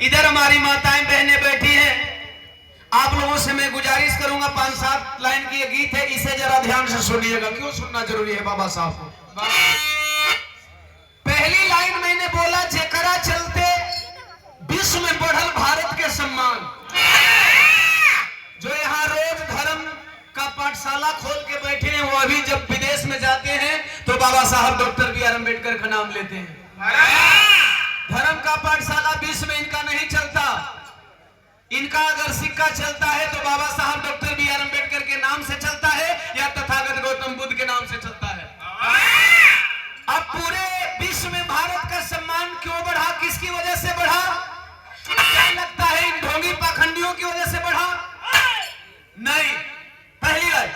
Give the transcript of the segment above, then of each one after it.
इधर हमारी माताएं बहनें बैठी हैं। आप लोगों से मैं गुजारिश करूंगा, 5-7 लाइन की ये गीत है, इसे जरा ध्यान से सुनिएगा। क्यों सुनना जरूरी है बाबा साहब को। पहली लाइन मैंने बोला, जेकरा चलते विश्व में बढ़ल भारत के सम्मान। जो यहाँ रोज धर्म का पाठशाला खोल के बैठे हैं, वो अभी जब विदेश में जाते हैं तो बाबा साहब डॉक्टर बी आर अम्बेडकर का नाम लेते हैं। धर्म का पाठशाला विश्व में इनका नहीं चलता। इनका अगर सिक्का चलता है तो बाबा साहब डॉक्टर बी आर अम्बेडकर के नाम से चलता है या तथागत गौतम बुद्ध के नाम से चलता है। अब पूरे विश्व में भारत का सम्मान क्यों बढ़ा, किसकी वजह से बढ़ा? क्या लगता है इन ढोंगी पाखंडियों की वजह से बढ़ा? नहीं। पहली लाइन,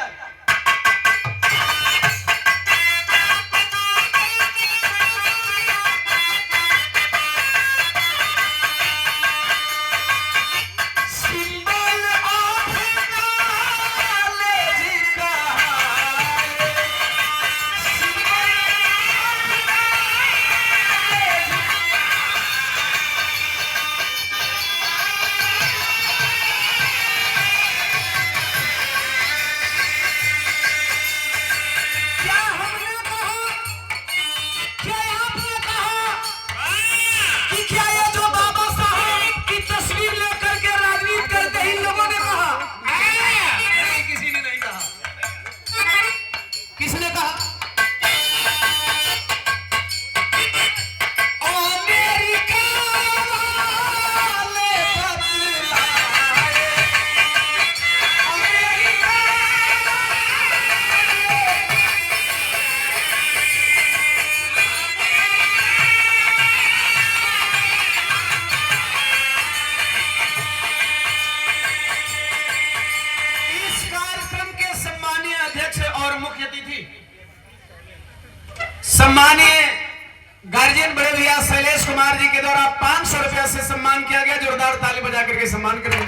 सम्मानीय गार्जियन बड़े भैया शैलेश कुमार जी के द्वारा 500 रुपया से सम्मान किया गया। जोरदार ताली बजा करके सम्मान करेंगे।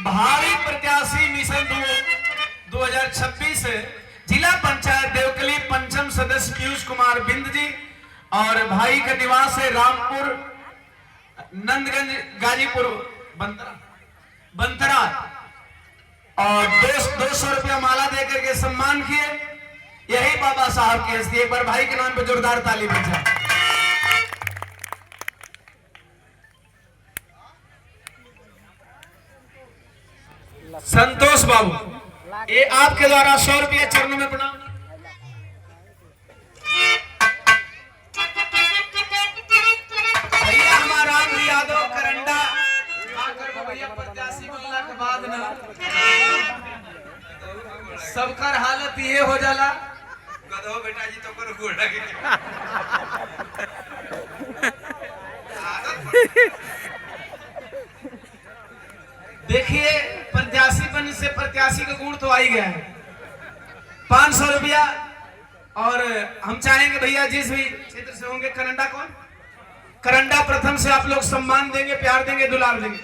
भावी प्रत्याशी मिशन 2026 जिला पंचायत देवकली पंचम सदस्य पीयूष कुमार बिंद जी और भाई का निवास है रामपुर नंदगंज गाजीपुर बंतरा और 200 रुपया माला देकर के सम्मान किए। यही बाबा साहब के हस्ते। एक बार भाई के नाम पे जोरदार ताली बजा। संतोष बाबू, ये आपके द्वारा 100 रुपया चरणों में प्रणाम। भैया हमारा राम यादव करंडा भैया प्रत्याशी बनला के बाद ना सबकर हालत ये हो जाला। गधो बेटा जी तो कर गोड़ लगे। देखिए, प्रत्याशी बनने से प्रत्याशी का गुण तो आ ही गया है। 500 रुपया और हम चाहेंगे भैया जिस भी क्षेत्र से होंगे, करंडा कौन? करंडा प्रथम से आप लोग सम्मान देंगे, प्यार देंगे, दुलार देंगे।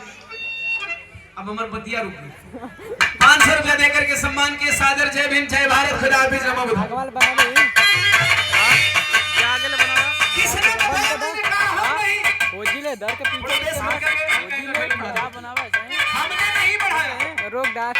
अब अमर बतिया रुक गई। 500 रुपया देकर के सम्मान के सादर जय भीम, जय भारत, खुदा हाफिज, नमो बुद्धाय। किसने बताया मुझे कहा हम नहीं? ओजिले दर के पीछे बनावा हमने नहीं बढ़ाया। रोक डाल।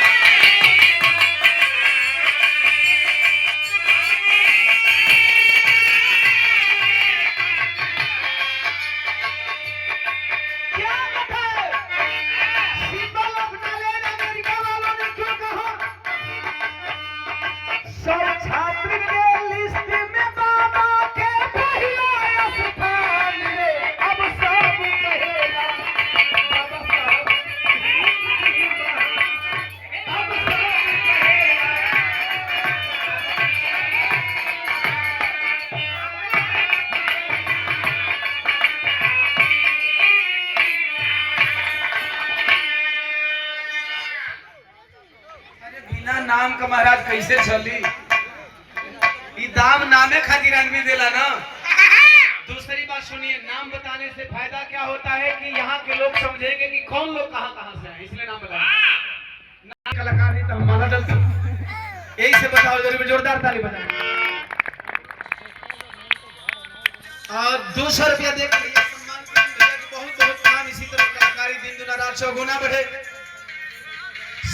नाम का महाराज कैसे चली? दाम नामे खातिर आदमी देला ना। दूसरी बात सुनिए, नाम बताने से फायदा क्या होता है कि यहाँ के लोग समझेंगे कि कौन लोग कहाँ से हैं, इसलिए नाम बताया। नाम कलाकार नहीं तो हम माला डलते। यही से बताओ, जरूर जोरदार ताली बजाएं। और 200 रुपया देकर सम्मान करें भैया की बहुत बहुत काम। इसी तरह कलाकारी दिन दुना रात चौगुना बढ़े।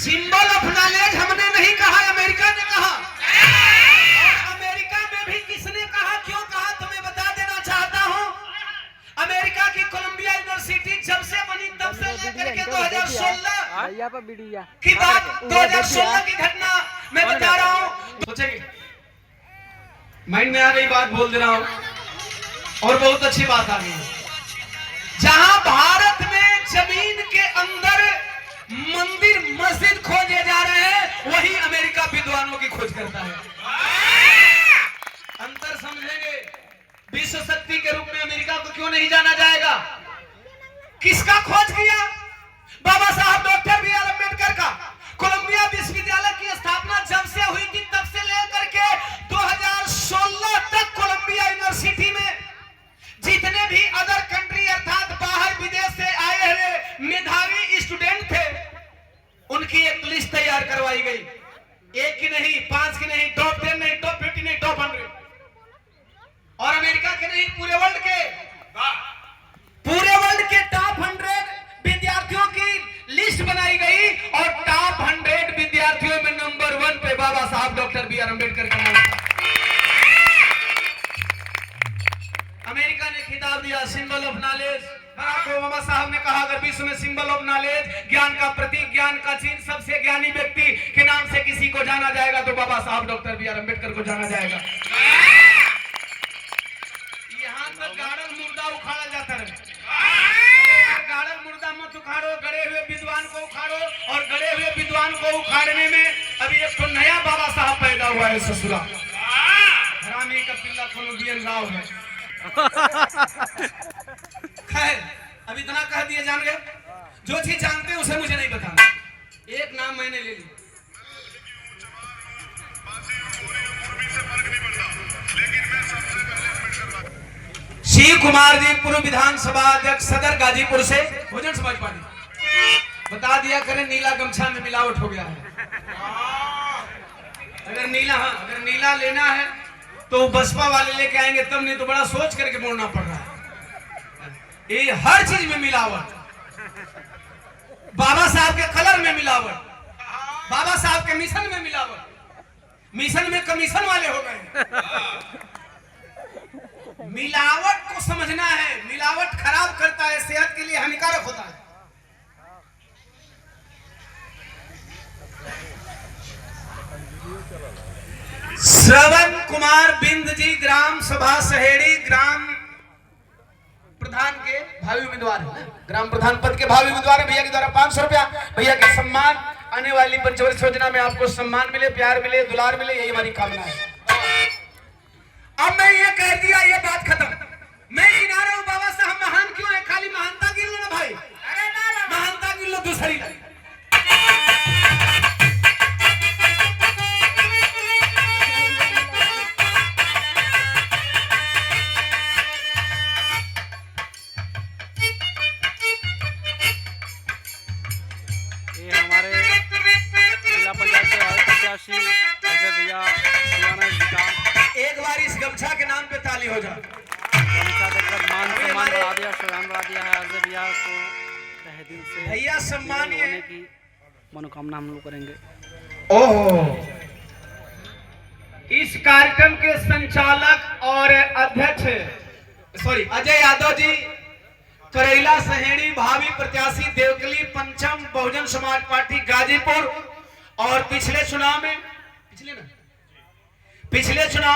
सिंबल ऑफ नॉलेज हमने नहीं कहा, अमेरिका ने कहा। और अमेरिका में भी किसने कहा, क्यों कहा, तुम्हें बता देना चाहता हूं। अमेरिका की कोलंबिया यूनिवर्सिटी जब से बनी तब से लेकर के 2016 की बात, 2016 की घटना मैं बता रहा हूं। सोचेंगे माइंड में आ गई बात, बोल दे रहा हूं। और बहुत अच्छी बात आ गई। जहां भारत में जमीन के अंदर मंदिर मस्जिद खोजे जा रहे हैं, वही अमेरिका विद्वानों की खोज करता है। अंतर समझेंगे। विश्व शक्ति के रूप में अमेरिका को क्यों नहीं जाना जाएगा? किसका खोज किया? बाबा साहब डॉक्टर बी आर अम्बेडकर का। कोलंबिया विश्वविद्यालय की स्थापना जब से हुई थी तब से लेकर के 2016 तक कोलंबिया यूनिवर्सिटी में जितने भी अदर कंट्री अर्थात बाहर विदेश से आए हुए मेधावी स्टूडेंट थे, उनकी एक लिस्ट तैयार करवाई गई। एक की नहीं, 5 की नहीं, टॉप 10 नहीं, टॉप 50 नहीं, टॉप 100। और अमेरिका के नहीं, पूरे वर्ल्ड के टॉप 100 विद्यार्थियों की लिस्ट बनाई गई। और टॉप 100 विद्यार्थियों में नंबर 1 पे बाबा साहब डॉक्टर बी आर अम्बेडकर का नाम। अमेरिका ने खिताब दिया symbol of knowledge. Barack Obama साहब ने कहा अगर विश्व में सिंबल ऑफ नॉलेज, ज्ञान का प्रतीक, ज्ञान का चिन्ह, सबसे ज्ञानी व्यक्ति के नाम से किसी को जाना जाएगा तो बाबा साहब डॉक्टर बी आर अम्बेडकर को जाना जाएगा। यहाँ तक गाड़ल मुर्दा उखाड़ा जाता है। गाड़ल मुर्दा मत उखाड़ो, गड़े हुए विद्वान को उखाड़ो। और गड़े हुए विद्वान को उखाड़ने में अभी एक तो नया बाबा साहब पैदा हुआ है ससुरा। हरामी का पिल्ला कोलंबियन राव है। खैर अब इतना कह दिए, जान गए। जो चीज जानते हैं उसे मुझे नहीं बताना। एक नाम मैंने ले लिया। शिव कुमार जी, पूर्व विधानसभा अध्यक्ष सदर गाजीपुर से, बहुजन समाज पार्टी। बता दिया करें नीला गमछा में मिलावट हो गया है। अगर नीला लेना है तो बसपा वाले लेके आएंगे तब, नहीं तो बड़ा सोच करके बोलना पड़ रहा है। ये हर चीज में मिलावट। बाबा साहब के कलर में मिलावट, बाबा साहब के मिशन में मिलावट। मिशन में कमीशन वाले हो गए। मिलावट को समझना है। मिलावट खराब करता है, सेहत के लिए हानिकारक होता है। श्रवण कुमार बिंद जी, ग्राम सभा सहेड़ी, ग्राम प्रधान के भावी उम्मीदवार है। ग्राम प्रधान पद के भावी उम्मीदवार है। भैया के द्वारा 500 रुपया भैया के सम्मान। आने वाली पंचवर्ष योजना में आपको सम्मान मिले, प्यार मिले, दुलार मिले, यही हमारी कामना है। अब मैं ये कह दिया, ये बात खत्म। मैं गिना रहा हूं बाबा साहब महान क्यों है। खाली महानता गिन लो ना भाई, महानता गिन लो दूसरी नहीं। ये हमारे जिला पंचायत के वार्ड प्रत्याशी भैया एक बार इस गमछा के नाम पे ताली हो जाए। मान सम्मान बढ़ा दिया, सम्मान बढ़ा दिया है। अर्ज भैया को तहे दिल से भैया सम्मान होने की मनोकामना हम लोग करेंगे। ओहो, इस कार्यक्रम के संचालक और अध्यक्ष अजय यादव जी, करेला सहेड़ी, भावी प्रत्याशी, देवकली पंचम, बहुजन समाज पार्टी गाजीपुर। और पिछले चुनाव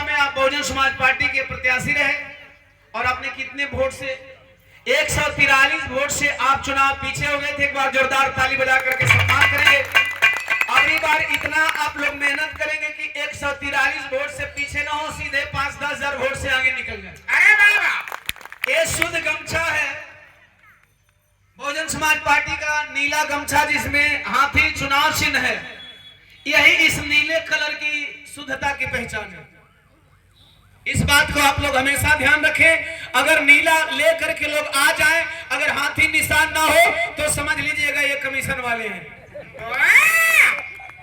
में आप बहुजन समाज पार्टी के प्रत्याशी रहे और आपने कितने वोट से, 143 वोट से आप चुनाव पीछे हो गए थे। एक बार जोरदार ताली बजा करके सम्मान करेंगे। अगली बार इतना आप लोग मेहनत करेंगे कि 143 वोट से पीछे ना हो, सीधे 5-10 हजार वोट से आगे निकल जाए। अरे बाबा, ये शुद्ध गमछा है बहुजन समाज पार्टी का, नीला गमछा जिसमें हाथी चुनाव चिन्ह है। यही इस नीले कलर की शुद्धता की पहचान है। इस बात को आप लोग हमेशा ध्यान रखें। अगर नीला लेकर के लोग आ जाएं, अगर हाथी निशान ना हो तो समझ लीजिएगा ये कमीशन वाले हैं,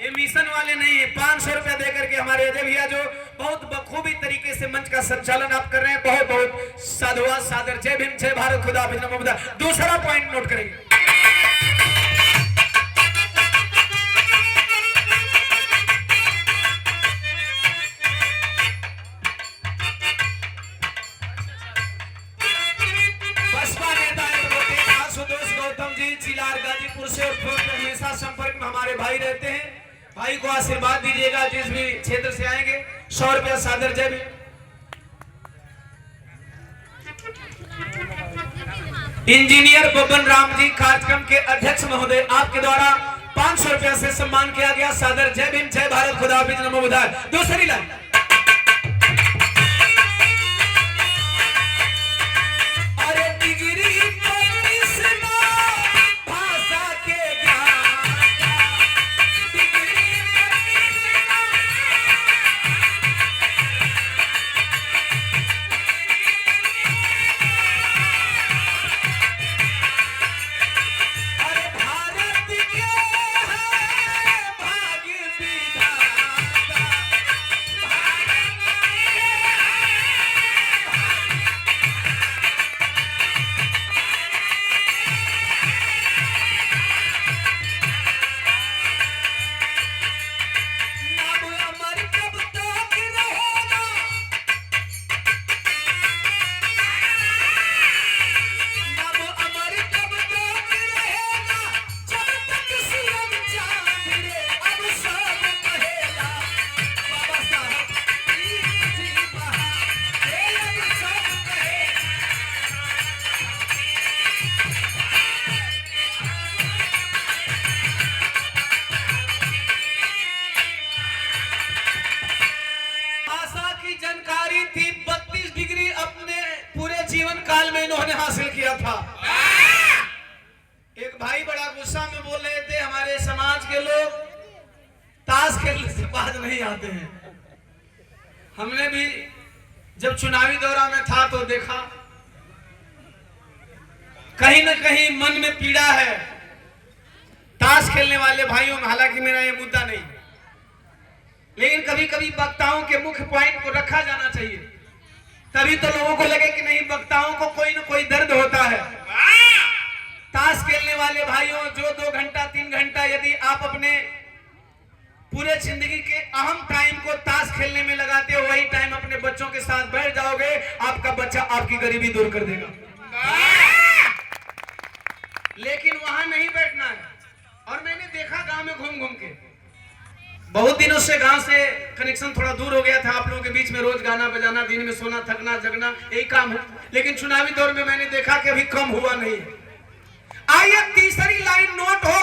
ये मिशन वाले नहीं है। 500 रुपया देकर के हमारे अजय भैया जो बहुत बखूबी तरीके से मंच का संचालन आप कर रहे हैं, बहुत बहुत साधुवाद सादर। जय भीम, जय भारत, खुदा हाफिज, नमो बुद्धाय। दूसरा पॉइंट नोट करेंगे। बसपा नेता आशुतोष गौतम जी चिलार गाजीपुर से हमेशा संपर्क में हमारे भाई रहते हैं। भाई को आशीर्वाद दीजिएगा, जिस भी क्षेत्र से आएंगे। 100 रुपया सादर। जय भीम। इंजीनियर बबन राम जी कार्यक्रम के अध्यक्ष महोदय, आपके द्वारा 500 रुपया से सम्मान किया गया, सादर। जय भीम, जय भारत, खुदा हाफिज, नमो बुद्धाय। दूसरी लाइन। जानकारी थी, 32 डिग्री अपने पूरे जीवन काल में इन्होंने हासिल किया था। एक भाई बड़ा गुस्सा में बोल रहे थे, हमारे समाज के लोग ताश खेलने से बाज नहीं आते हैं। हमने भी जब चुनावी दौरा में था तो देखा कहीं ना कहीं मन में पीड़ा है ताश खेलने वाले भाइयों में। हालांकि मेरा ये मुद्दा नहीं, लेकिन कभी कभी वक्ताओं के मुख्य पॉइंट को रखा जाना चाहिए, तभी तो लोगों को लगे कि नहीं, वक्ताओं को कोई ना कोई दर्द होता है। ताश खेलने वाले भाइयों, जो 2 घंटा 3 घंटा यदि आप अपने पूरे जिंदगी के अहम टाइम को ताश खेलने में लगाते हो, वही टाइम अपने बच्चों के साथ बैठ जाओगे, आपका बच्चा आपकी गरीबी दूर कर देगा। लेकिन वहां नहीं बैठना है। और मैंने देखा गांव में घूम घूम के, बहुत दिनों से गांव से कनेक्शन थोड़ा दूर हो गया था। आप लोगों के बीच में रोज गाना बजाना, दिन में सोना, थकना, जगना, यही काम है। लेकिन चुनावी दौर में मैंने देखा कि अभी कम हुआ नहीं। आइए तीसरी लाइन नोट हो